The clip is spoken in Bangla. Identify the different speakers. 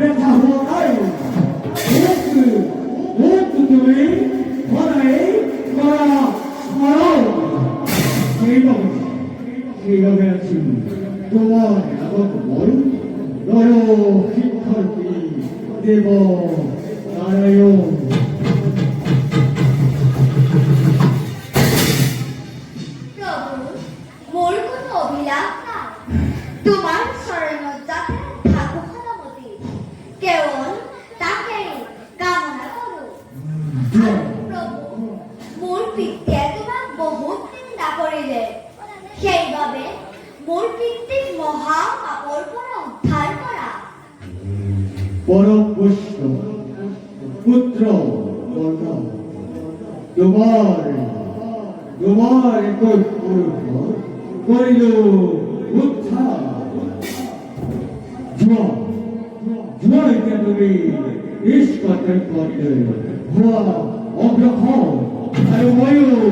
Speaker 1: ব্যথা হওয়া নাই তুমি ঘরে করা স্মরণ সেইভাবে আছি তোমার আগমন নর শিক্ষার্থী দেব নারায়ণ
Speaker 2: মোর কোনো অভিলাষ নাই তোমার শরণত যাতে থাকো সদামতি কেবল তাকে কামনা করো প্রভু মোর পিতৃয়ে তোমাক বহুত নিন্দা কৰিলে সেইবাবে মোর পিতৃক মহা পাপৰ পৰা উদ্ধাৰ কৰা
Speaker 1: পরম পুষ্প পুত্র তোমার একট পুরুষ করিল উত্থান জুয়াইতে তুমি নিষ্কটের পথে হওয়া অগ্রহ আর ময়ূর